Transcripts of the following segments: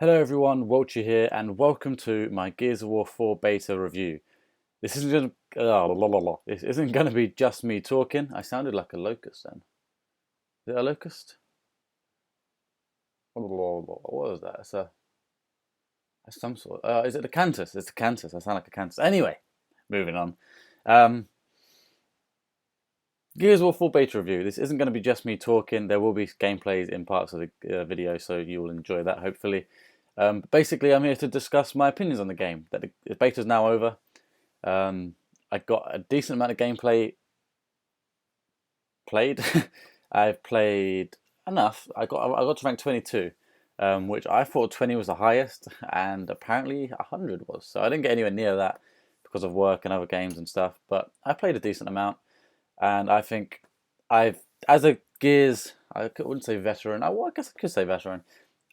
Hello everyone, Welchy here, and welcome to my Gears of War 4 beta review. This isn't going This isn't going to be just me talking. I sounded like a locust then. Is it a locust? What was that? It's some sort. Is it the Cantus? It's the Cantus. I sound like a Cantus. Anyway, moving on. Um, Gears of War 4 beta review. This isn't going to be just me talking. There will be gameplays in parts of the video, so you will enjoy that hopefully. Basically, I'm here to discuss my opinions on the game. That the beta is now over. I got a decent amount of gameplay played. I've played enough. I got to rank 22, which I thought 20 was the highest, and apparently 100 was. So I didn't get anywhere near that because of work and other games and stuff. But I played a decent amount, and I think as a Gears, I wouldn't say veteran. I guess I could say veteran.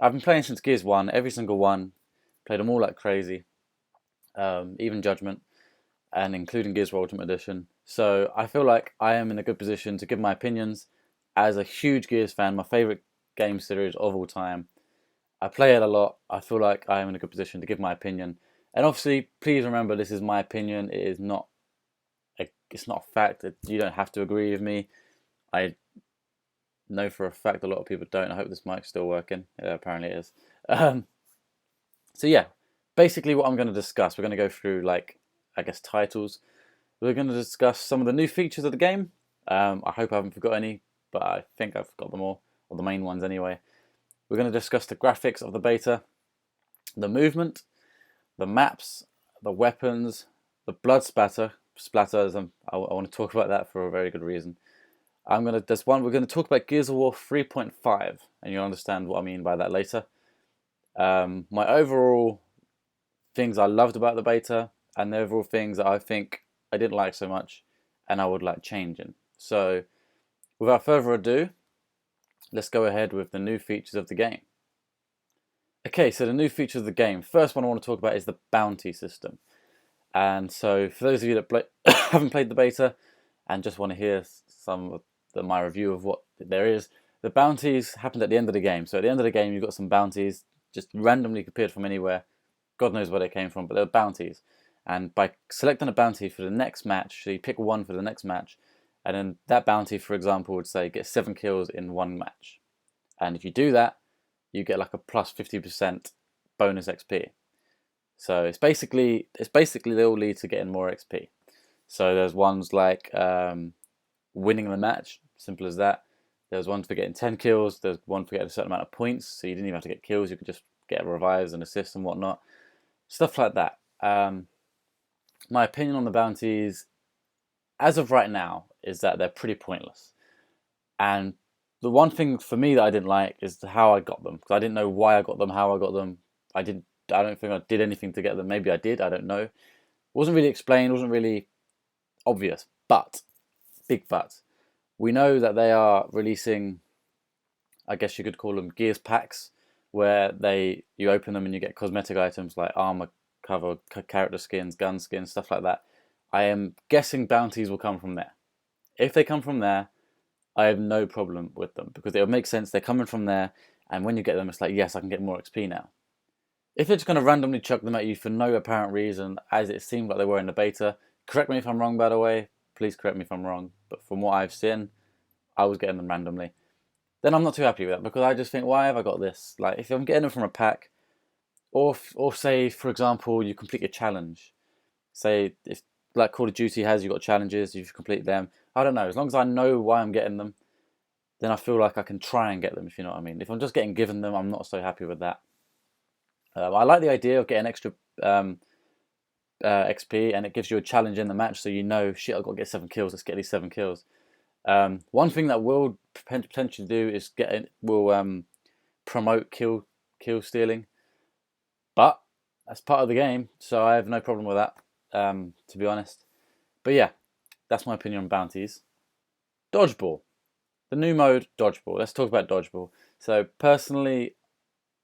I've been playing since Gears 1, every single one. Played them all like crazy, even Judgment, and including Gears of War Ultimate Edition. So I feel like I am in a good position to give my opinions as a huge Gears fan, my favourite game series of all time. I play it a lot. I feel like I am in a good position to give my opinion. And obviously, please remember this is my opinion. It's not a fact. You don't have to agree with me. I know for a fact a lot of people don't. I hope this mic's still working. Yeah, apparently it is. So yeah, basically what I'm going to discuss, we're going to go through I guess titles. We're going to discuss some of the new features of the game. I hope I haven't forgot any, but I think I've got them all, or the main ones anyway. We're going to discuss the graphics of the beta, the movement, the maps, the weapons, the blood splatters. I want to talk about that for a very good reason. We're going to talk about Gears of War 3.5, and you'll understand what I mean by that later. My overall things I loved about the beta, and the overall things that I think I didn't like so much, and I would like changing. So, without further ado, let's go ahead with the new features of the game. Okay, so the new features of the game. First one I want to talk about is the bounty system. And so, for those of you that haven't played the beta and just want to hear some of my review of what there is, the bounties happened at the end of the game. So at the end of the game, you've got some bounties just randomly appeared from anywhere. God knows where they came from, but they're bounties. And by selecting a bounty for the next match, so you pick one for the next match, and then that bounty, for example, would say get 7 kills in one match. And if you do that, you get like a plus 50% bonus XP. So it's basically they all lead to getting more XP. So there's ones like winning the match, simple as that. There's one for getting 10 kills. There's one for getting a certain amount of points, so you didn't even have to get kills. You could just get revives and assists and whatnot, stuff like that. My opinion on the bounties, as of right now, is that they're pretty pointless. And the one thing for me that I didn't like is how I got them, because I didn't know why I got them, how I got them. I don't think I did anything to get them. Maybe I did. I don't know. It wasn't really explained. Wasn't really obvious. But big but. We know that they are releasing, I guess you could call them Gears packs, where you open them and you get cosmetic items like armor cover, character skins, gun skins, stuff like that. I am guessing bounties will come from there. If they come from there, I have no problem with them because it would make sense. They're coming from there, and when you get them, it's like, yes, I can get more XP now. If they're just going to randomly chuck them at you for no apparent reason, as it seemed like they were in the beta, correct me if I'm wrong, by the way. Please correct me if I'm wrong. But from what I've seen, I was getting them randomly. Then I'm not too happy with that because I just think, why have I got this? Like, if I'm getting them from a pack, or say, for example, you complete a challenge. Say, if like Call of Duty has, you've got challenges, you've completed them. I don't know. As long as I know why I'm getting them, then I feel like I can try and get them, if you know what I mean. If I'm just getting given them, I'm not so happy with that. I like the idea of getting extra XP, and it gives you a challenge in the match, so you know, shit, I've got to get 7 kills. Let's get these 7 kills. One thing that will potentially do is promote kill stealing, but that's part of the game, so I have no problem with that, to be honest. But yeah, that's my opinion on bounties. Dodgeball, the new mode, Dodgeball. Let's talk about Dodgeball. So personally,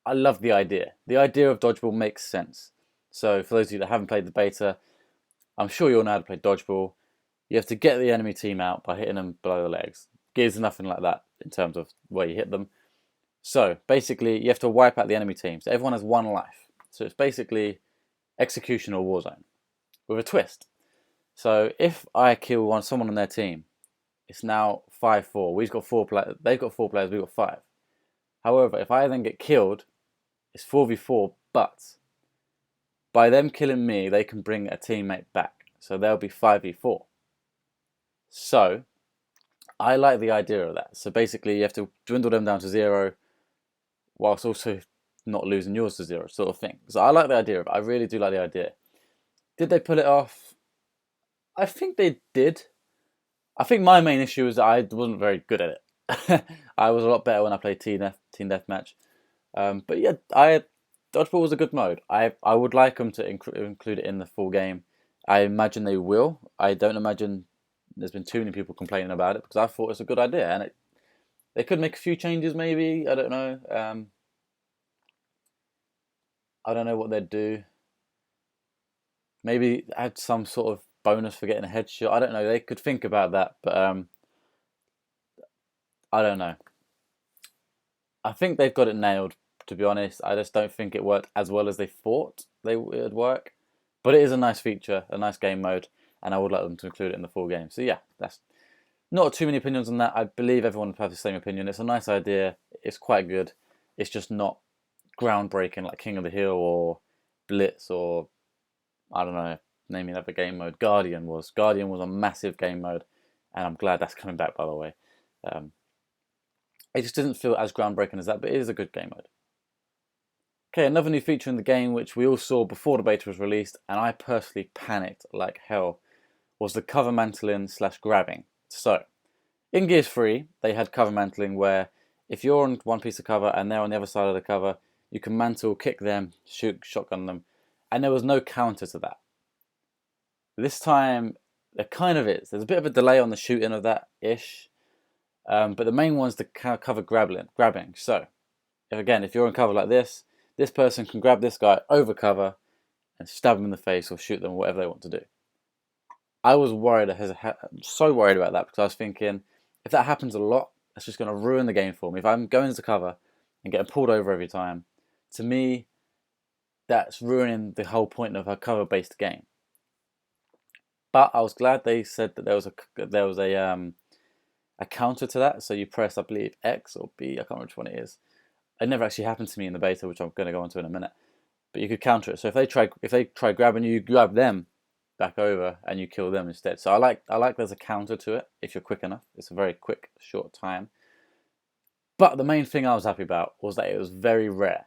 I love the idea. The idea of Dodgeball makes sense. So for those of you that haven't played the beta, I'm sure you all know how to play Dodgeball. You have to get the enemy team out by hitting them below the legs. Gears nothing like that in terms of where you hit them. So basically, you have to wipe out the enemy team. So everyone has 1 life. So it's basically execution or Warzone with a twist. So if I kill someone on their team, it's now 5-4. We've got 4 players. They've got 4 players. We've got 5. However, if I then get killed, it's 4v4. But by them killing me, they can bring a teammate back. So they'll be 5v4. So I like the idea of that. So basically, you have to dwindle them down to 0, whilst also not losing yours to 0, sort of thing. So I like the idea of it. I really do like the idea. Did they pull it off? I think they did. I think my main issue is that I wasn't very good at it. I was a lot better when I played Team Deathmatch. But yeah, Dodgeball was a good mode. I would like them to include it in the full game. I imagine they will. I don't imagine there's been too many people complaining about it because I thought it's a good idea, and they could make a few changes maybe. I don't know. I don't know what they'd do. Maybe add some sort of bonus for getting a headshot. I don't know. They could think about that, but I don't know. I think they've got it nailed, to be honest. I just don't think it worked as well as they thought it would work. But it is a nice feature, a nice game mode, and I would like them to include it in the full game. So yeah, that's not too many opinions on that. I believe everyone would have the same opinion. It's a nice idea. It's quite good. It's just not groundbreaking like King of the Hill or Blitz or, I don't know, name another game mode. Guardian was a massive game mode, and I'm glad that's coming back, by the way. It just didn't feel as groundbreaking as that, but it is a good game mode. Okay, another new feature in the game, which we all saw before the beta was released, and I personally panicked like hell, was the cover mantling / grabbing. So, in Gears 3, they had cover mantling where if you're on one piece of cover and they're on the other side of the cover, you can mantle, kick them, shoot, shotgun them, and there was no counter to that. This time, there kind of is. There's a bit of a delay on the shooting of that-ish, but the main one's the cover grabbing. So, if you're on cover like this person can grab this guy over cover and stab him in the face or shoot them or whatever they want to do. I was worried, so worried about that because I was thinking, if that happens a lot, that's just going to ruin the game for me. If I'm going into cover and getting pulled over every time, to me, that's ruining the whole point of a cover-based game. But I was glad they said that there was a counter to that. So you press, I believe, X or B. I can't remember which one it is. It never actually happened to me in the beta, which I'm going to go into in a minute. But you could counter it. So if they try grabbing you, you grab them back over and you kill them instead. So I like there's a counter to it if you're quick enough. It's a very quick, short time. But the main thing I was happy about was that it was very rare.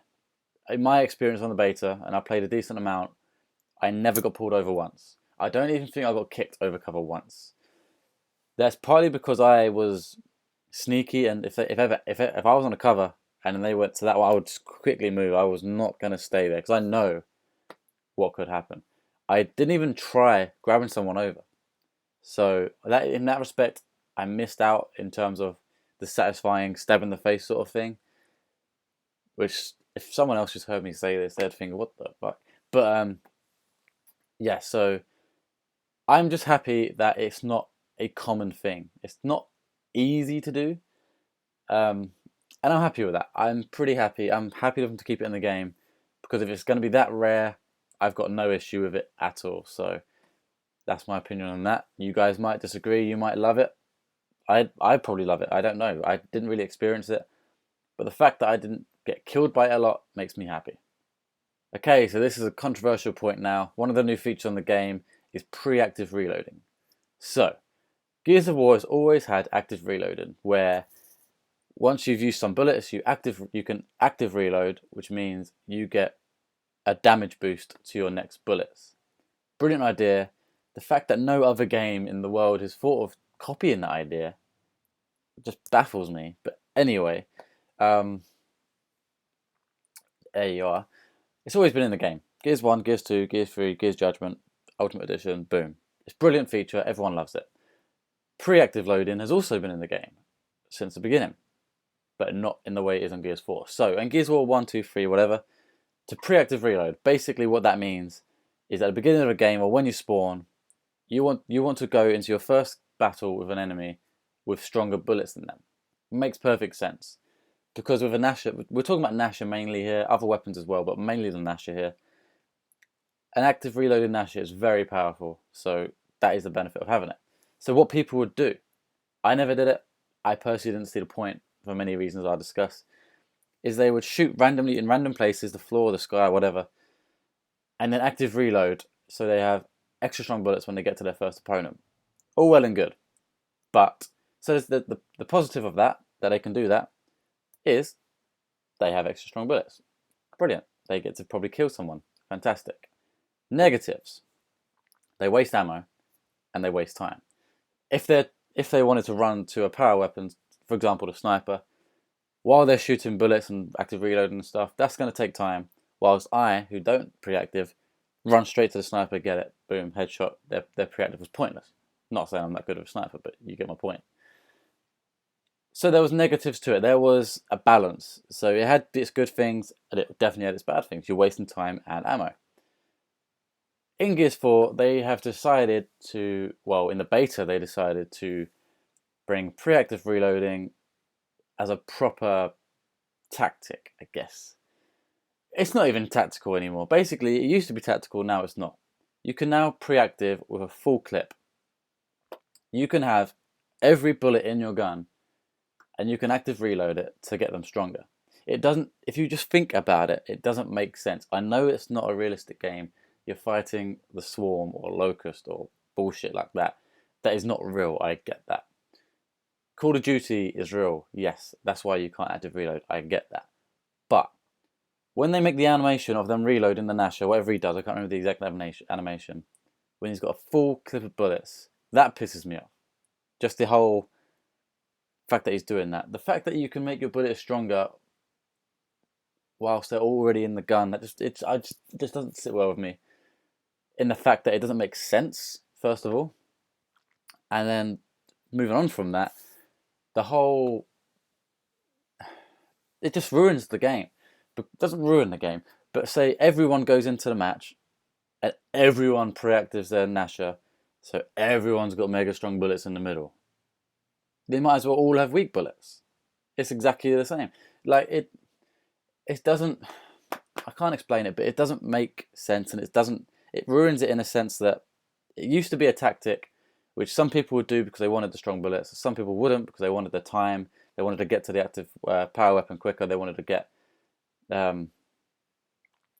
In my experience on the beta, and I played a decent amount, I never got pulled over once. I don't even think I got kicked over cover once. That's partly because I was sneaky, and if I was on a cover and then they went to that one, I would just quickly move. I was not going to stay there because I know what could happen. I didn't even try grabbing someone over. So in that respect, I missed out in terms of the satisfying stab in the face sort of thing. Which, if someone else just heard me say this, they'd think, what the fuck? But, yeah, so I'm just happy that it's not a common thing. It's not easy to do. And I'm happy with that. I'm pretty happy. I'm happy for them to keep it in the game because if it's going to be that rare, I've got no issue with it at all. So that's my opinion on that. You guys might disagree. You might love it. I probably love it. I don't know. I didn't really experience it. But the fact that I didn't get killed by it a lot makes me happy. Okay, so this is a controversial point now. One of the new features on the game is pre-active reloading. So, Gears of War has always had active reloading, where once you've used some bullets, you can active reload, which means you get a damage boost to your next bullets. Brilliant idea. The fact that no other game in the world has thought of copying that idea just baffles me. But anyway, there you are. It's always been in the game. Gears 1, Gears 2, Gears 3, Gears Judgment, Ultimate Edition, boom. It's a brilliant feature, everyone loves it. Pre-active loading has also been in the game since the beginning, but not in the way it is on Gears 4. So, in Gears of War 1, 2, 3, whatever, to pre-active reload, basically what that means is at the beginning of a game or when you spawn, you want to go into your first battle with an enemy with stronger bullets than them. It makes perfect sense. Because with a Nasher, we're talking about Nasher mainly here, other weapons as well, but mainly the Nasher here. An active reloaded Nasher is very powerful, so that is the benefit of having it. So what people would do, I never did it, I personally didn't see the point for many reasons I'll discuss, is they would shoot randomly in random places, the floor, the sky, whatever, and then active reload, so they have extra strong bullets when they get to their first opponent. All well and good. But, so the positive of that they can do that, is they have extra strong bullets. Brilliant. They get to probably kill someone. Fantastic. Negatives. They waste ammo and they waste time. If they wanted to run to a power weapon, for example the sniper, while they're shooting bullets and active reloading and stuff, that's going to take time. Whilst I, who don't pre-active, run straight to the sniper, get it, boom, headshot. Their pre-active was pointless. Not saying I'm that good of a sniper, but you get my point. So there was negatives to it. There was a balance. So it had its good things, and it definitely had its bad things. You're wasting time and ammo. In Gears 4, they have decided to, well, in the beta, they decided to bring pre-active reloading as a proper tactic, I guess. It's not even tactical anymore. Basically, it used to be tactical, now it's not. You can now pre-active with a full clip. You can have every bullet in your gun, and you can active reload it to get them stronger. It doesn't, if you just think about it, it doesn't make sense. I know it's not a realistic game. You're fighting the Swarm or Locust or bullshit like that. That is not real, I get that. Call of Duty is real, yes. That's why you can't active reload, I get that. But when they make the animation of them reloading the Nasher, whatever he does, I can't remember the exact animation, when he's got a full clip of bullets, that pisses me off. Just the whole fact that he's doing that. The fact that you can make your bullets stronger whilst they're already in the gun, that just doesn't sit well with me. In the fact that it doesn't make sense, first of all. And then moving on from that, it just ruins the game. But it doesn't ruin the game. But say everyone goes into the match and everyone pre-actives their Nasher, so everyone's got mega strong bullets in the middle. They might as well all have weak bullets. It's exactly the same. Like it doesn't. I can't explain it, but it doesn't make sense, and it ruins it in a sense that it used to be a tactic, which some people would do because they wanted the strong bullets. Some people wouldn't because they wanted the time. They wanted to get to the active power weapon quicker. They wanted to get. They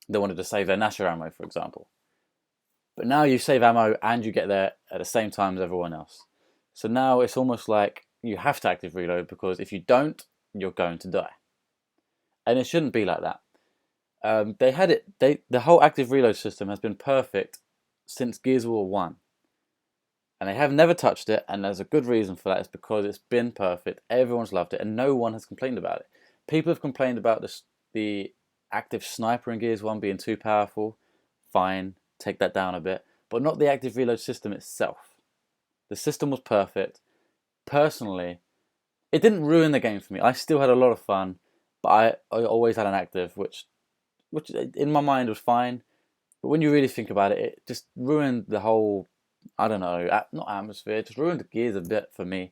wanted to save their Nasher ammo, for example. But now you save ammo and you get there at the same time as everyone else. So now it's almost like you have to active reload, because if you don't, you're going to die. And it shouldn't be like that. The whole active reload system has been perfect since Gears of War 1. And they have never touched it, and there's a good reason for that. It's because it's been perfect, everyone's loved it, and no one has complained about it. People have complained about the active sniper in Gears 1 being too powerful. Fine, take that down a bit. But not the active reload system itself. The system was perfect. Personally, it didn't ruin the game for me. I still had a lot of fun, but I always had an active, which in my mind was fine. But when you really think about it, it just ruined the whole, I don't know, not atmosphere, it just ruined the Gears a bit for me.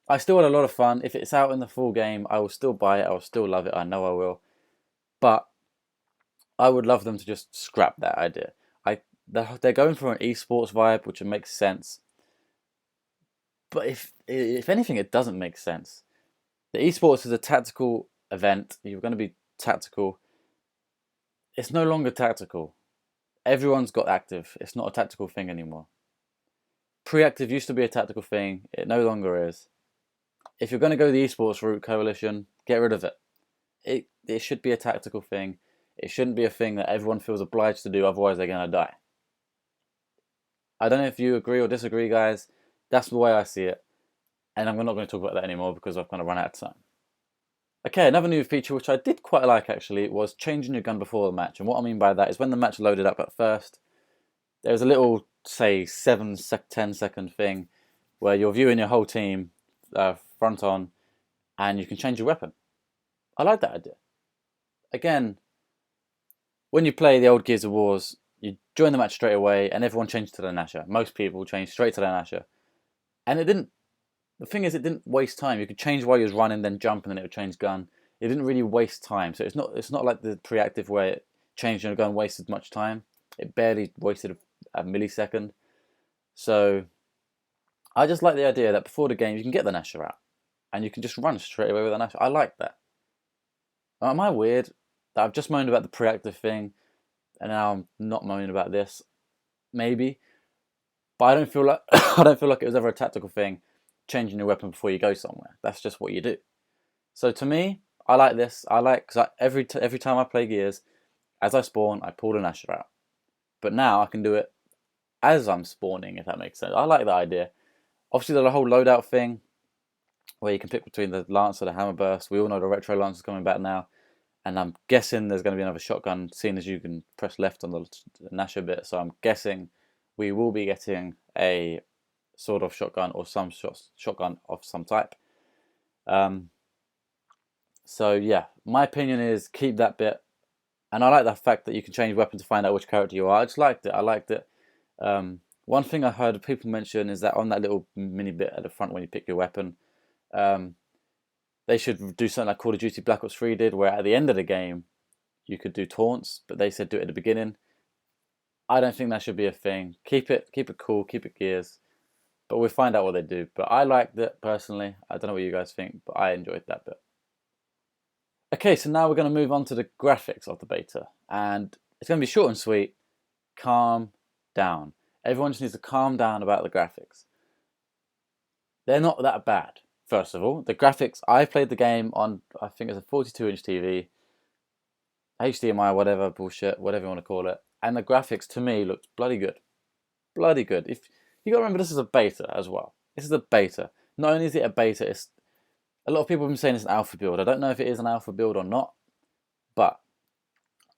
I still had a lot of fun. If it's out in the full game, I will still buy it. I will still love it. I know I will. But I would love them to just scrap that idea. They're going for an esports vibe, which makes sense. But if anything, it doesn't make sense. The esports is a tactical event. You're going to be tactical. It's no longer tactical. Everyone's got active. It's not a tactical thing anymore. Pre-active used to be a tactical thing. It no longer is. If you're going to go the esports route, Coalition, get rid of it. It should be a tactical thing. It shouldn't be a thing that everyone feels obliged to do, otherwise they're going to die. I don't know if you agree or disagree, guys. That's the way I see it. And I'm not going to talk about that anymore because I've kind of run out of time. Okay, another new feature which I did quite like actually was changing your gun before the match. And what I mean by that is when the match loaded up at first, there was a little, say, 10 second thing where you're viewing your whole team front on and you can change your weapon. I like that idea. Again, when you play the old Gears of Wars, you join the match straight away and everyone changed to their Nasher. Most people changed straight to their Nasher. And the thing is, it didn't waste time. You could change while you was running, then jump, and then it would change gun. it didn't really waste time. So it's not like the pre-active where it changed and go and wasted much time. It barely wasted a millisecond. So I just like the idea that before the game you can get the Nasher out and you can just run straight away with the Nasher. I like that. Am I weird that I've just moaned about the pre-active thing and now I'm not moaning about this? Maybe, but I don't feel like I don't feel like it was ever a tactical thing, changing your weapon before you go somewhere. That's just what you do. So to me, I like this. I like because every time I play Gears, as I spawn, I pull the Nasher out. But now I can do it as I'm spawning, if that makes sense. I like that idea. Obviously, there's a whole loadout thing where you can pick between the Lancer, the Hammer Burst. We all know the Retro Lancer's coming back now. And I'm guessing there's going to be another shotgun, seeing as you can press left on the Nasher bit. So I'm guessing we will be getting a sawed-off shotgun or some shotgun of some type. So yeah, my opinion is keep that bit. And I like the fact that you can change weapon to find out which character you are. I just liked it. I liked it. One thing I heard people mention is that on that little mini bit at the front when you pick your weapon, they should do something like Call of Duty Black Ops 3 did, where at the end of the game you could do taunts, but they said do it at the beginning. I don't think that should be a thing. Keep it cool, keep it Gears, but we'll find out what they do. But I liked it personally. I don't know what you guys think, but I enjoyed that bit. Okay, so now we're going to move on to the graphics of the beta, and it's going to be short and sweet. Calm down. Everyone just needs to calm down about the graphics. They're not that bad. First of all, the graphics, I played the game on, I think it's a 42-inch TV, HDMI, whatever bullshit, whatever you want to call it, and the graphics to me looked bloody good. Bloody good. If you got to remember, this is a beta as well. This is a beta. Not only is it a beta, it's a lot of people have been saying it's an alpha build. I don't know if it is an alpha build or not, but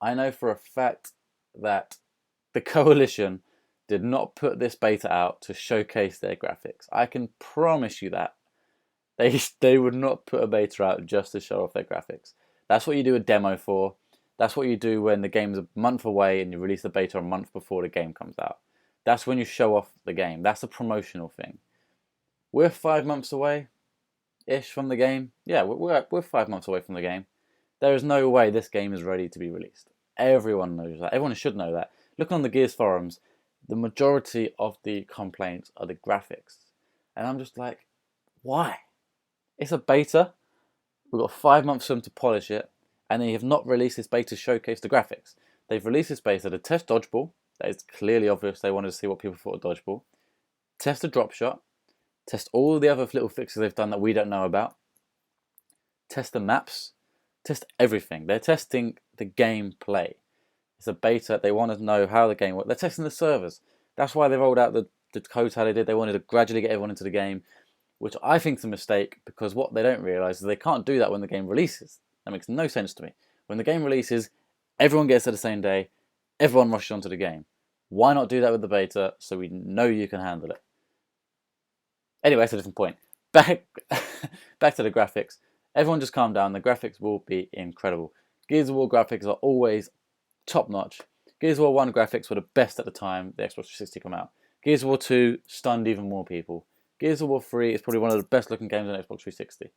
I know for a fact that the Coalition did not put this beta out to showcase their graphics. I can promise you that. They would not put a beta out just to show off their graphics. That's what you do a demo for. That's what you do when the game's a month away and you release the beta a month before the game comes out. That's when you show off the game. That's a promotional thing. We're 5 months away-ish from the game. Yeah, we're 5 months away from the game. There is no way this game is ready to be released. Everyone knows that. Everyone should know that. Look on the Gears forums. The majority of the complaints are the graphics. And I'm just like, why? It's a beta. We've got 5 months for them to polish it, and they have not released this beta to showcase the graphics. They've released this beta to test Dodgeball. That is clearly obvious. They wanted to see what people thought of Dodgeball. Test the drop shot. Test all the other little fixes they've done that we don't know about. Test the maps. Test everything. They're testing the gameplay. It's a beta. They want to know how the game works. They're testing the servers. That's why they rolled out the codes how they did. They wanted to gradually get everyone into the game, which I think is a mistake, because what they don't realise is they can't do that when the game releases. That makes no sense to me. When the game releases, everyone gets it the same day, everyone rushes onto the game. Why not do that with the beta so we know you can handle it? Anyway, that's a different point. Back to the graphics. Everyone just calm down. The graphics will be incredible. Gears of War graphics are always top notch. Gears of War 1 graphics were the best at the time the Xbox 360 came out. Gears of War 2 stunned even more people. Gears of War 3 is probably one of the best looking games on Xbox 360.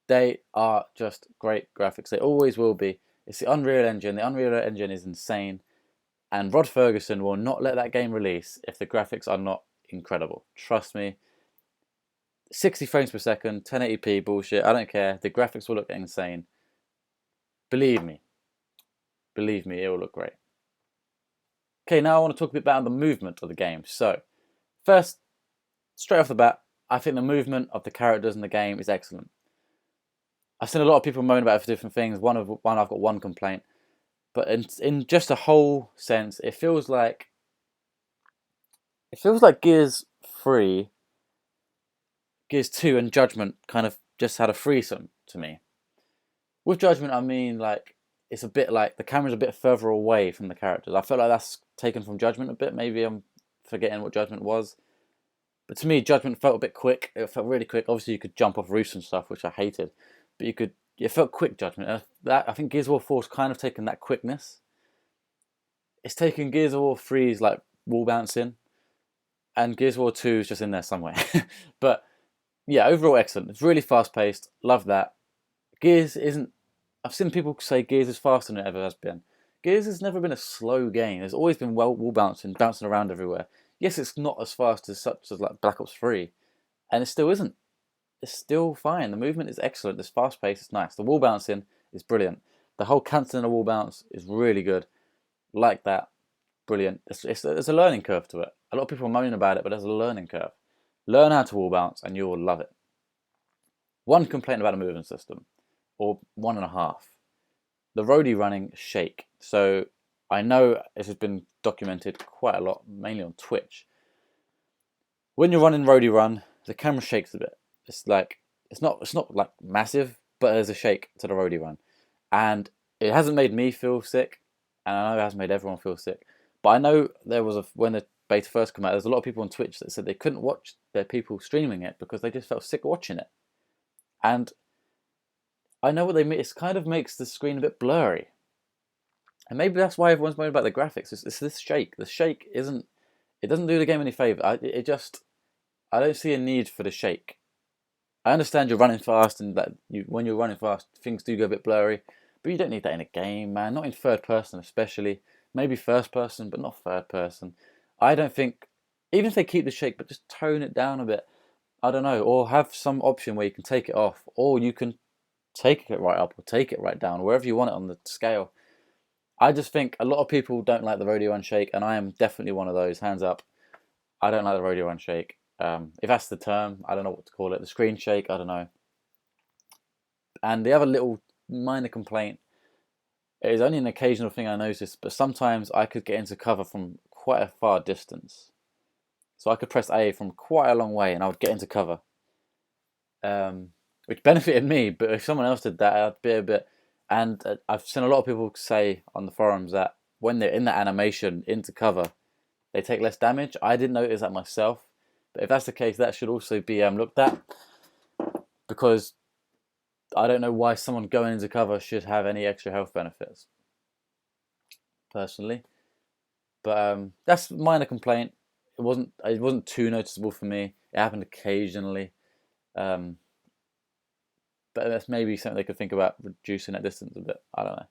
They are just great graphics. They always will be. It's the Unreal Engine. The Unreal Engine is insane. And Rod Ferguson will not let that game release if the graphics are not incredible. Trust me. 60 frames per second, 1080p bullshit. I don't care. The graphics will look insane. Believe me. Believe me, it will look great. Okay, now I want to talk a bit about the movement of the game. So, first, straight off the bat, I think the movement of the characters in the game is excellent. I've seen a lot of people moan about it for different things. I've got one complaint. But in just a whole sense, it feels like Gears 3, Gears 2 and Judgment kind of just had a threesome to me. With Judgment, I mean, like, it's a bit like the camera's a bit further away from the characters. I felt like that's taken from Judgment a bit. Maybe I'm forgetting what Judgment was. But to me, Judgment felt a bit quick. It felt really quick. Obviously, you could jump off roofs and stuff, which I hated. But it felt quick, Judgment. I think Gears of War 4's kind of taken that quickness. It's taken Gears of War 3's like wall bouncing, and Gears of War 2 is just in there somewhere. But yeah, overall excellent. It's really fast paced. Love that. Gears isn't. I've seen people say Gears is faster than it ever has been. Gears has never been a slow game. There's always been wall bouncing around everywhere. Yes, it's not as fast as such as like Black Ops 3, and it still isn't. It's still fine. The movement is excellent. It's fast paced. It's nice. The wall bouncing is brilliant. The whole cancelling a wall bounce is really good. Like that, brilliant. There's a learning curve to it. A lot of people are moaning about it, but there's a learning curve. Learn how to wall bounce, and you will love it. One complaint about the movement system, or one and a half. The roadie running shake. So I know this has been documented quite a lot, mainly on Twitch. When you're running roadie run, the camera shakes a bit. It's not like massive, but there's a shake to the roadie run, and it hasn't made me feel sick, and I know it hasn't made everyone feel sick. But I know there was when the beta first came out, there's a lot of people on Twitch that said they couldn't watch their people streaming it because they just felt sick watching it. And I know what they mean. It kind of makes the screen a bit blurry. And maybe that's why everyone's moaning about the graphics. It's this shake. The shake isn't. It doesn't do the game any favor. I don't see a need for the shake. I understand you're running fast, and that when you're running fast, things do go a bit blurry. But you don't need that in a game, man. Not in third person, especially. Maybe first person, but not third person. I don't think. Even if they keep the shake, but just tone it down a bit. I don't know, or have some option where you can take it off, or you can take it right up or take it right down, wherever you want it on the scale. I just think a lot of people don't like the rodeo run shake, and I am definitely one of those. Hands up, I don't like the rodeo run shake. If that's the term, I don't know what to call it. The screen shake, I don't know. And the other little minor complaint is only an occasional thing I noticed, but sometimes I could get into cover from quite a far distance. So I could press A from quite a long way and I would get into cover. Which benefited me, but if someone else did that, I'd be a bit... And I've seen a lot of people say on the forums that when they're in that animation into cover, they take less damage. I didn't notice that myself. But if that's the case, that should also be looked at. Because I don't know why someone going into cover should have any extra health benefits. Personally. But that's a minor complaint. It wasn't too noticeable for me. It happened occasionally. But that's maybe something they could think about reducing that distance a bit. I don't know.